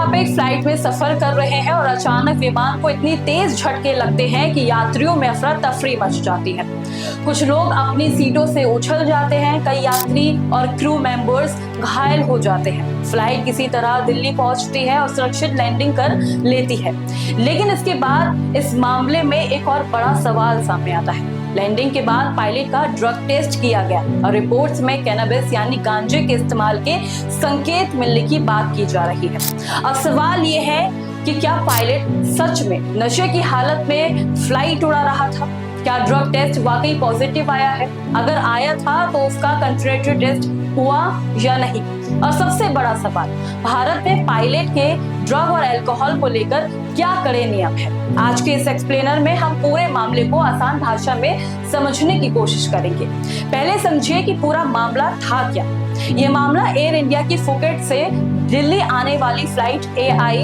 आप एक फ्लाइट में सफर कर रहे हैं और अचानक विमान को इतनी तेज झटके लगते हैं कि यात्रियों में अफरा तफरी मच जाती है। कुछ लोग अपनी सीटों से उछल जाते हैं, कई यात्री और क्रू मेंबर्स घायल हो जाते हैं। फ्लाइट किसी तरह दिल्ली पहुंचती है और सुरक्षित लैंडिंग कर लेती है, लेकिन इसके बाद इस मामले में एक और बड़ा सवाल सामने आता है। लैंडिंग के बाद पायलट का ड्रग टेस्ट किया गया और रिपोर्ट्स में कैनबिस यानी गांजे के इस्तेमाल के संकेत मिलने की बात की जा रही है। अब सवाल ये है कि क्या पायलट सच में नशे की हालत में फ्लाइट उड़ा रहा था? क्या ड्रग टेस्ट वाकई पॉजिटिव आया है? अगर आया था तो उसका कंट्रीब्यूटरी टेस्ट हुआ या नहीं? और सबसे बड़ा सवाल, भारत में पायलट के ड्रग और अल्कोहल को लेकर क्या कड़े नियम है? आज के इस एक्सप्लेनर में हम पूरे मामले को आसान भाषा में समझने की कोशिश करेंगे। पहले समझिए कि पूरा मामला था क्या। ये मामला एयर इंडिया की फुकेट से दिल्ली आने वाली फ्लाइट AI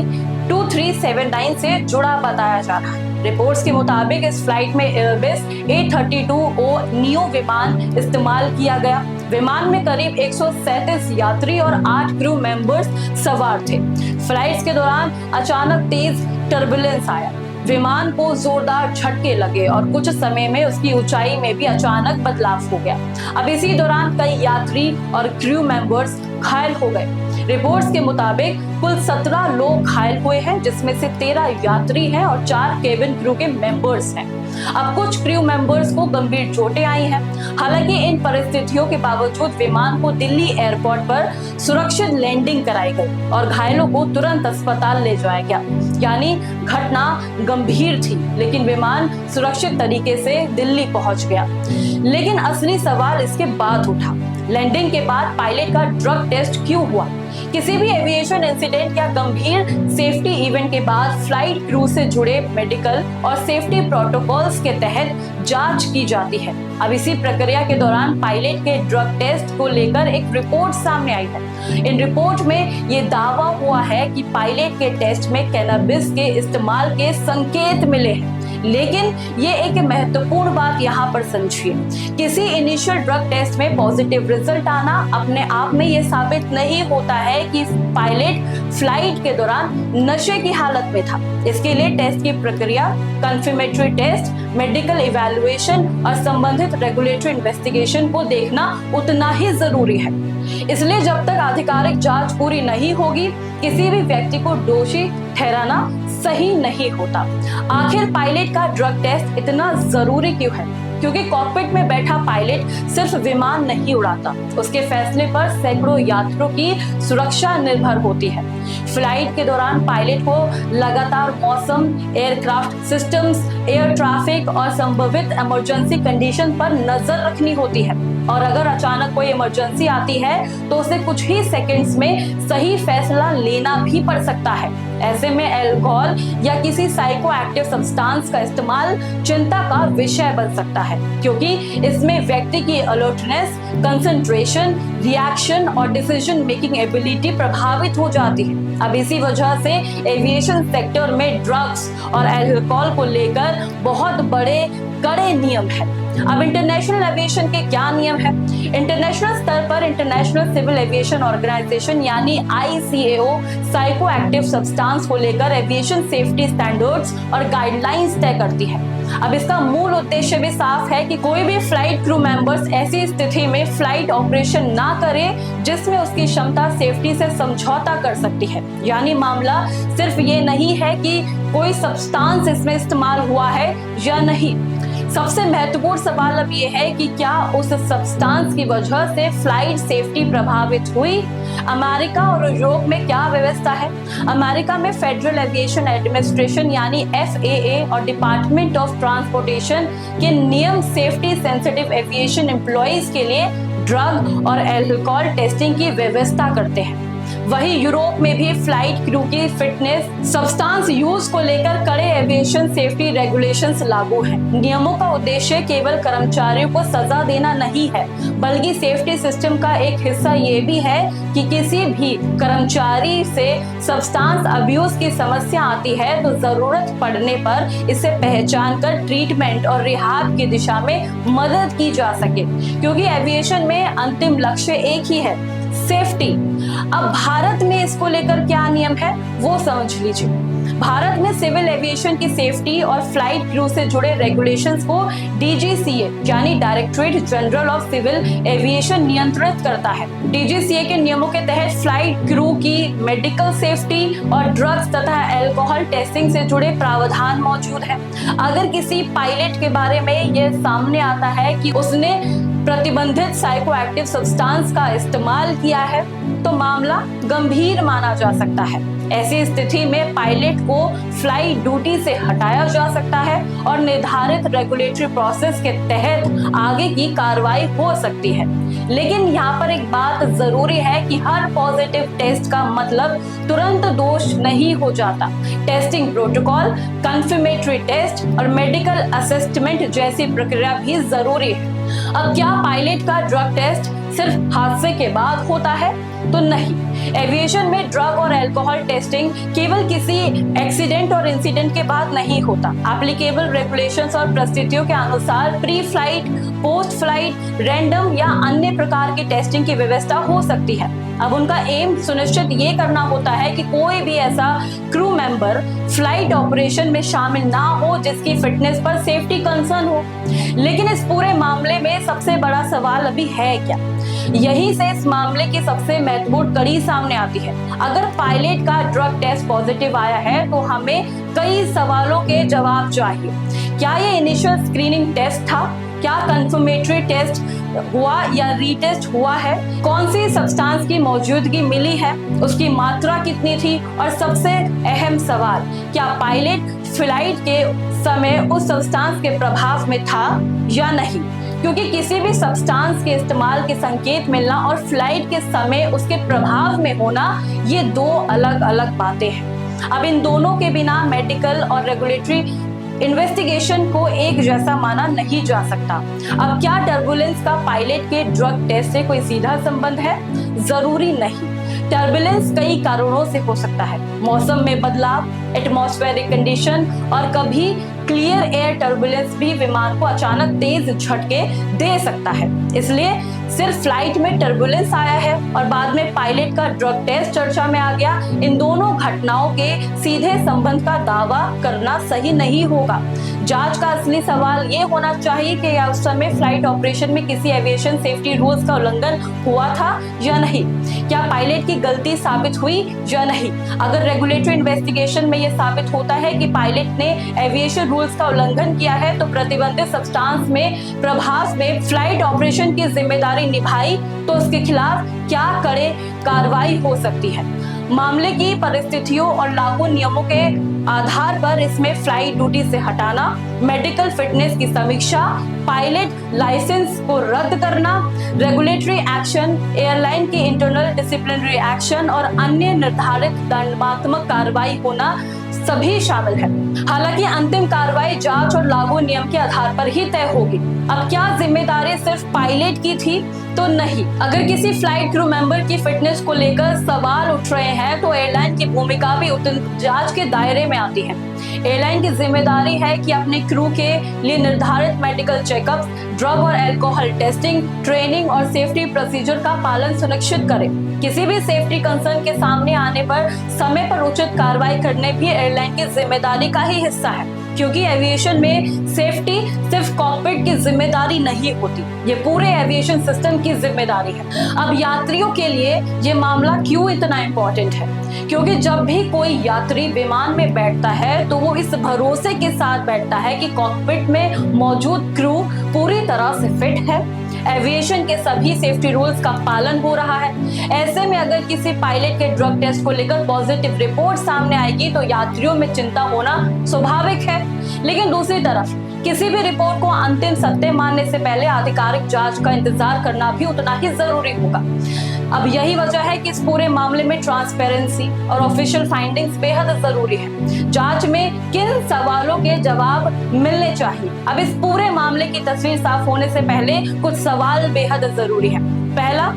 2379 से जुड़ा बताया जा रहा है। रिपोर्ट्स के मुताबिक इस फ्लाइट में एयरबस A320 नियो विमान इस्तेमाल किया गया। विमान में करीब 137 यात्री और 8 क्रू मेंबर्स सवार थे। फ्लाइट्स के दौरान अचानक तेज टर्बुलेंस आया, विमान को जोरदार झटके लगे और कुछ समय में उसकी ऊंचाई में भी अचानक बदलाव हो गया। अब इसी दौरान कई यात्री और क्रू मेंबर्स घायल हो गए। रिपोर्ट्स के मुताबिक कुल 17 लोग घायल हुए हैं, जिसमें से 13 यात्री हैं और 4 केबिन क्रू के मेंबर्स हैं। अब कुछ क्रू मेंबर्स को गंभीर चोटें आई हैं। हालांकि इन परिस्थितियों के बावजूद विमान को दिल्ली एयरपोर्ट पर सुरक्षित लैंडिंग कराई गई और घायलों को तुरंत अस्पताल ले जाया गया। यानी घटना गंभीर थी, लेकिन विमान सुरक्षित तरीके से दिल्ली पहुंच गया। लेकिन असली सवाल इसके बाद उठा, लैंडिंग के बाद पायलट का ड्रग टेस्ट क्यों हुआ? किसी भी एविएशन इंसिडेंट या गंभीर सेफ्टी इवेंट के बाद फ्लाइट क्रू से जुड़े मेडिकल और सेफ्टी प्रोटोकॉल्स के तहत जांच की जाती है। अब इसी प्रक्रिया के दौरान पायलट के ड्रग टेस्ट को लेकर एक रिपोर्ट सामने आई है। इन रिपोर्ट में ये दावा हुआ है कि पायलट के टेस्ट में कैनबिस के इस्तेमाल के संकेत मिले हैं। लेकिन ये एक महत्वपूर्ण बात यहाँ पर समझिए, किसी इनिशियल ड्रग टेस्ट में पॉजिटिव रिजल्ट आना अपने आप में ये साबित नहीं होता है कि पायलट फ्लाइट के दौरान नशे की हालत में था। इसके लिए टेस्ट की प्रक्रिया, कंफर्मेटरी टेस्ट, मेडिकल इवैल्यूएशन और संबंधित रेगुलेटरी इन्वेस्टिगेशन को देखना उतना ही जरूरी है। इसलिए जब तक आधिकारिक जांच पूरी नहीं होगी, किसी भी व्यक्ति को दोषी ठहराना सही नहीं होता। आखिर पायलट का ड्रग टेस्ट इतना जरूरी क्यों है? क्योंकि कॉकपिट में बैठा पायलट सिर्फ विमान नहीं उड़ाता, उसके फैसले पर सैकड़ों यात्रियों की सुरक्षा निर्भर होती है। फ्लाइट के दौरान पायलट को लगातार मौसम, एयरक्राफ्ट सिस्टम्स, एयर ट्रैफिक और संभावित इमरजेंसी कंडीशन पर नजर रखनी होती है। और अगर अचानक कोई इमरजेंसी आती है तो उसे कुछ ही सेकंड्स में सही फैसला लेना भी पड़ सकता है। ऐसे में अल्कोहल या किसी साइको एक्टिव सब्सटेंस का इस्तेमाल चिंता का विषय बन सकता है, क्योंकि इसमें व्यक्ति की अलर्टनेस, कंसंट्रेशन, रिएक्शन और डिसीजन मेकिंग एबिलिटी प्रभावित हो जाती है। अब इसी वजह से एविएशन सेक्टर में ड्रग्स और अल्कोहल को लेकर बहुत बड़े कड़े नियम है। अब इंटरनेशनल एविएशन के क्या नियम है? इंटरनेशनल स्तर पर इंटरनेशनल सिविल एविएशन ऑर्गेनाइजेशन यानी ICAO साइको एक्टिव सब्सटेंस को लेकर एविएशन सेफ्टी स्टैंडर्ड्स और गाइडलाइंस तय करती है। अब इसका मूल उद्देश्य भी साफ है कि कोई भी फ्लाइट क्रू मेंबर्स ऐसी स्थिति में फ्लाइट ऑपरेशन ना करे जिसमें उसकी क्षमता सेफ्टी से समझौता कर सकती है। यानी मामला सिर्फ ये नहीं है कि कोई सब्सटेंस इसमें इस्तेमाल हुआ है या नहीं। सबसे महत्वपूर्ण सवाल अब ये है कि क्या उस सब्सटेंस की वजह से फ्लाइट सेफ्टी प्रभावित हुई? अमेरिका और यूरोप में क्या व्यवस्था है? अमेरिका में फेडरल एविएशन एडमिनिस्ट्रेशन यानी FAA और डिपार्टमेंट ऑफ ट्रांसपोर्टेशन के नियम सेफ्टी सेंसिटिव एविएशन एम्प्लॉइज के लिए ड्रग और अल्कोहल टेस्टिंग की व्यवस्था करते हैं। वहीं यूरोप में भी फ्लाइट क्रू की फिटनेस, सब्सटेंस यूज को लेकर कड़े एविएशन सेफ्टी रेगुलेशंस लागू हैं। नियमों का उद्देश्य केवल कर्मचारियों को सजा देना नहीं है, बल्कि सेफ्टी सिस्टम का एक हिस्सा ये भी है कि किसी भी कर्मचारी से सब्सटेंस अब्यूज की समस्या आती है तो जरूरत पड़ने पर इसे पहचान कर ट्रीटमेंट और रिहाब की दिशा में मदद की जा सके, क्योंकि एविएशन में अंतिम लक्ष्य एक ही है, सेफ्टी। अब भारत में इसको लेकर क्या नियम है वो समझ लीजिए। भारत में सिविल एविएशन की सेफ्टी और फ्लाइट क्रू से जुड़े रेगुलेशंस को डीजीसीए यानी directorate general of civil aviation नियंत्रित करता है। डीजीसीए के नियमों के तहत फ्लाइट क्रू की मेडिकल सेफ्टी और ड्रग्स तथा अल्कोहल टेस्टिंग से जुड़े प्रावधान मौजूद है। अगर किसी पायलट के बारे में यह सामने आता है कि उसने प्रतिबंधित साइकोएक्टिव सब्सटेंस का इस्तेमाल किया है तो मामला गंभीर माना जा सकता है। ऐसी स्थिति में पायलट को फ्लाइट ड्यूटी से हटाया जा सकता है और निर्धारित रेगुलेटरी प्रोसेस के तहत आगे की कार्रवाई हो सकती है। लेकिन यहाँ पर एक बात जरूरी है कि हर पॉजिटिव टेस्ट का मतलब तुरंत दोष नहीं हो जाता। टेस्टिंग प्रोटोकॉल, कंफर्मेटरी टेस्ट और मेडिकल असेसमेंट जैसी प्रक्रिया भी जरूरी है। अब क्या पायलट का ड्रग टेस्ट सिर्फ हादसे के बाद होता है? तो नहीं। एविएशन में ड्रग और अल्कोहल टेस्टिंग केवल किसी एक्सीडेंट और इंसिडेंट के बाद नहीं होता। एप्लीकेबल रेगुलेशंस और परिस्थितियों के अनुसार pre flight, post flight, random या अन्य प्रकार की टेस्टिंग की व्यवस्था हो सकती है। अब उनका एम सुनिश्चित ये करना होता है कि कोई भी ऐसा क्रू मेंबर फ्लाइट ऑपरेशन में शामिल ना हो जिसकी फिटनेस पर सेफ्टी कंसर्न हो। लेकिन इस पूरे मामले में सबसे बड़ा सवाल अभी है क्या? यही से इस मामले की सबसे महत्वपूर्ण कड़ी सामने आती है। अगर पायलट का ड्रग टेस्ट पॉजिटिव आया है तो हमें कई सवालों के जवाब चाहिए। क्या ये इनिशियल स्क्रीनिंग टेस्ट था? क्या कंफर्मेटरी टेस्ट हुआ या रीटेस्ट हुआ है? कौन सी सब्सटेंस की मौजूदगी मिली है? उसकी मात्रा कितनी थी? और सबसे अहम सवाल, क्या पायलट फ्लाइट के समय उस सब्सटेंस के प्रभाव में था या नहीं? क्योंकि किसी भी सब्सटेंस के इस्तेमाल के संकेत मिलना और फ्लाइट के समय उसके प्रभाव में होना, ये दो अलग अलग बातें हैं। अब इन दोनों के बिना मेडिकल और रेगुलेटरी इन्वेस्टिगेशन को एक जैसा माना नहीं जा सकता। अब क्या टर्बुलेंस का पायलट के ड्रग टेस्ट से कोई सीधा संबंध है? जरूरी नहीं। टर्बुलेंस कई कारणों से हो सकता है। मौसम में बदलाव, एटमॉस्फेरिक कंडीशन और कभी क्लियर एयर टर्बुलेंस भी विमान को अचानक तेज झटके दे सकता है। इसलिए सिर्फ फ्लाइट में टर्बुलेंस आया है और बाद में पायलट का ड्रग टेस्ट चर्चा में आ गया, इन दोनों घटनाओं के सीधे संबंध का दावा करना सही नहीं होगा। जांच का असली सवाल ये होना चाहिए कि या उस समय फ्लाइट ऑपरेशन में किसी एविएशन सेफ्टी रूल्स का उल्लंघन हुआ था या नहीं? क्या पायलट की गलती साबित हुई या नहीं? अगर रेगुलेटरी इन्वेस्टिगेशन में यह साबित होता है कि पायलट ने एविएशन रूल्स का उल्लंघन किया है तो प्रतिबंधित सब्सटेंस में प्रभाव में फ्लाइट ऑपरेशन की जिम्मेदारी निभाई तो उसके खिलाफ क्या कड़े कार्रवाई हो सकती है। मामले की परिस्थितियों और लागू नियमों के आधार पर इसमें फ्लाइट ड्यूटी से हटाना, मेडिकल फिटनेस की समीक्षा, पायलट लाइसेंस को रद्द करना, रेगुलेटरी एक्शन, एयरलाइन की इंटरनल डिसिप्लिनरी एक्शन और अन्य निर्धारित दंडात्मक कार्रवाई होना सभी शामिल है। हालांकि अंतिम कार्रवाई जांच और लागू नियम के आधार पर ही तय होगी। अब क्या जिम्मेदारी सिर्फ पायलट की थी? तो नहीं। अगर किसी फ्लाइट क्रू मेंबर की फिटनेस को लेकर सवाल उठ रहे हैं तो एयरलाइन की भूमिका भी जांच के दायरे में आती है। एयरलाइन की जिम्मेदारी है कि अपने क्रू के लिए निर्धारित मेडिकल चेकअप, ड्रग और अल्कोहल टेस्टिंग, ट्रेनिंग और सेफ्टी प्रोसीजर का पालन सुनिश्चित करे। किसी भी सेफ्टी कंसर्न के सामने आने पर समय पर उचित कार्रवाई करने भी एयरलाइन की जिम्मेदारी का ही हिस्सा है, क्योंकि एविएशन में सेफ्टी सिर्फ कॉकपिट की जिम्मेदारी नहीं होती, ये पूरे एविएशन सिस्टम की जिम्मेदारी है। अब यात्रियों के लिए ये मामला क्यों इतना इम्पोर्टेंट है? क्योंकि जब भी कोई यात्री विमान में बैठता है तो वो इस भरोसे के साथ बैठता है कि कॉकपिट में मौजूद क्रू पूरी तरह से फिट है, एविएशन के सभी सेफ्टी रूल्स का पालन हो रहा है। ऐसे में अगर किसी पायलट के ड्रग टेस्ट को लेकर पॉजिटिव रिपोर्ट सामने आएगी तो यात्रियों में चिंता होना स्वाभाविक है। लेकिन दूसरी तरफ किसी भी रिपोर्ट को अंतिम सत्य मानने से पहले आधिकारिक जांच का इंतजार करना भी उतना ही जरूरी होगा। अब यही वजह है कि इस पूरे मामले में ट्रांसपेरेंसी और ऑफिशियल फाइंडिंग्स बेहद जरूरी है। जांच में किन सवालों के जवाब मिलने चाहिए? अब इस पूरे मामले की तस्वीर साफ होने से पहले कुछ सवाल बेहद जरूरी है। पहला,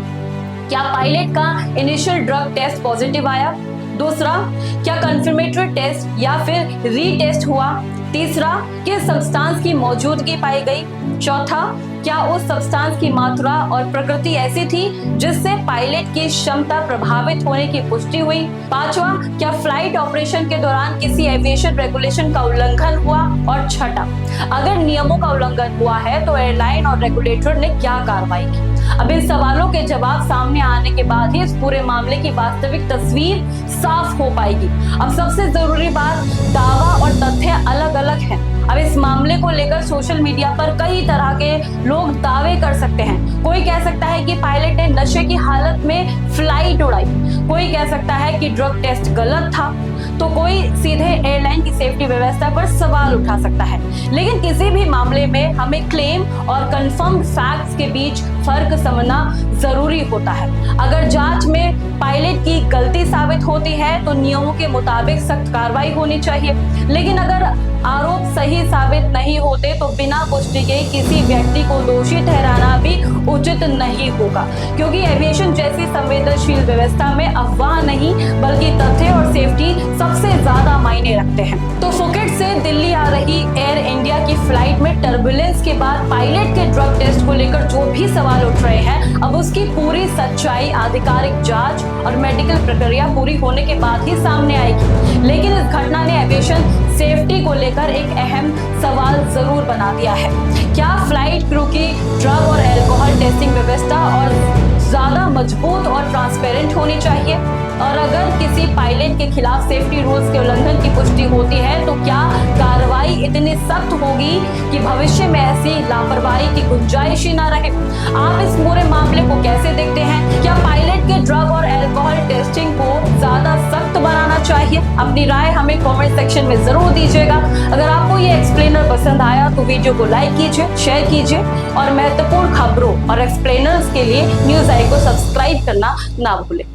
क्या पायलट का इनिशियल ड्रग टेस्ट पॉजिटिव आया? दूसरा, क्या कंफर्मेटरी टेस्ट या फिर रीटेस्ट हुआ? तीसरा, किस सब्सटेंस की मौजूदगी पाई गई। चौथा, क्या उस सब्सटेंस की मात्रा और प्रकृति ऐसी थी जिससे पायलट की क्षमता प्रभावित होने की पुष्टि हुई। पांचवा, क्या फ्लाइट ऑपरेशन के दौरान किसी एविएशन रेगुलेशन का उल्लंघन हुआ। और छठा, अगर नियमों का उल्लंघन हुआ है तो एयरलाइन और रेगुलेटर ने क्या कार्रवाई की। अब इन सवालों के जवाब सामने आने के बाद ही इस पूरे मामले की वास्तविक तस्वीर साफ हो पाएगी। अब सबसे जरूरी बात, दावा और तथ्य अलग अलग हैं। अब इस मामले को लेकर सोशल मीडिया पर कई तरह के लोग दावे कर सकते हैं। कोई कह सकता है कि पायलट ने नशे की हालत में फ्लाइट उड़ाई, कोई कह सकता है कि ड्रग टेस्ट गलत था, तो कोई सीधे एयरलाइन की सेफ्टी व्यवस्था पर सवाल उठा सकता है। लेकिन किसी भी मामले में हमें क्लेम और कंफर्म फैक्ट्स के बीच फर्क समझना जरूरी होता है। अगर जांच में पायलट की गलती साबित होती है तो नियमों के मुताबिक सख्त कार्रवाई होनी चाहिए, लेकिन अगर आरोप सही साबित नहीं होते तो बिना पुष्टि के किसी व्यक्ति को दोषी ठहराना भी उचित नहीं होगा, क्योंकि एविएशन जैसी संवेदनशील व्यवस्था में अफवाह नहीं बल्कि तथ्य और सेफ्टी सबसे ज्यादा मायने रखते हैं। तो फुकेट से दिल्ली आ रही एयर इंडिया की फ्लाइट में टर्बुलेंस के बाद पायलट के ड्रग टेस्ट को लेकर जो भी सवाल उठ रहे हैं, अब उसकी पूरी सच्चाई, आधिकारिक जांच और मेडिकल प्रक्रिया पूरी होने के बाद ही सामने आएगी। लेकिन इस घटना ने एविएशन सेफ्टी को लेकर एक अहम सवाल जरूर बना दिया है। क्या फ्लाइट क्रू की ड्रग और अल्कोहल टेस्टिंग व्यवस्था और ज्यादा मजबूत और ट्रांसपेरेंट होनी चाहिए? और अगर किसी पायलट के खिलाफ सेफ्टी रूल्स के उल्लंघन की पुष्टि होती है तो क्या कार्रवाई इतनी सख्त होगी कि भविष्य में ऐसी लापरवाही की गुंजाइश ही ना रहे? आप इस पूरे मामले को कैसे देखते हैं? क्या पायलट के ड्रग और अल्कोहल टेस्टिंग को ज्यादा सख्त बनाना चाहिए? अपनी राय हमें कमेंट सेक्शन में जरूर दीजिएगा। अगर आपको ये एक्सप्लेनर पसंद आया तो वीडियो को लाइक कीजिए, शेयर कीजिए और महत्वपूर्ण खबरों और एक्सप्लेनर्स के लिए न्यूज़ आई को सब्सक्राइब करना ना भूलें।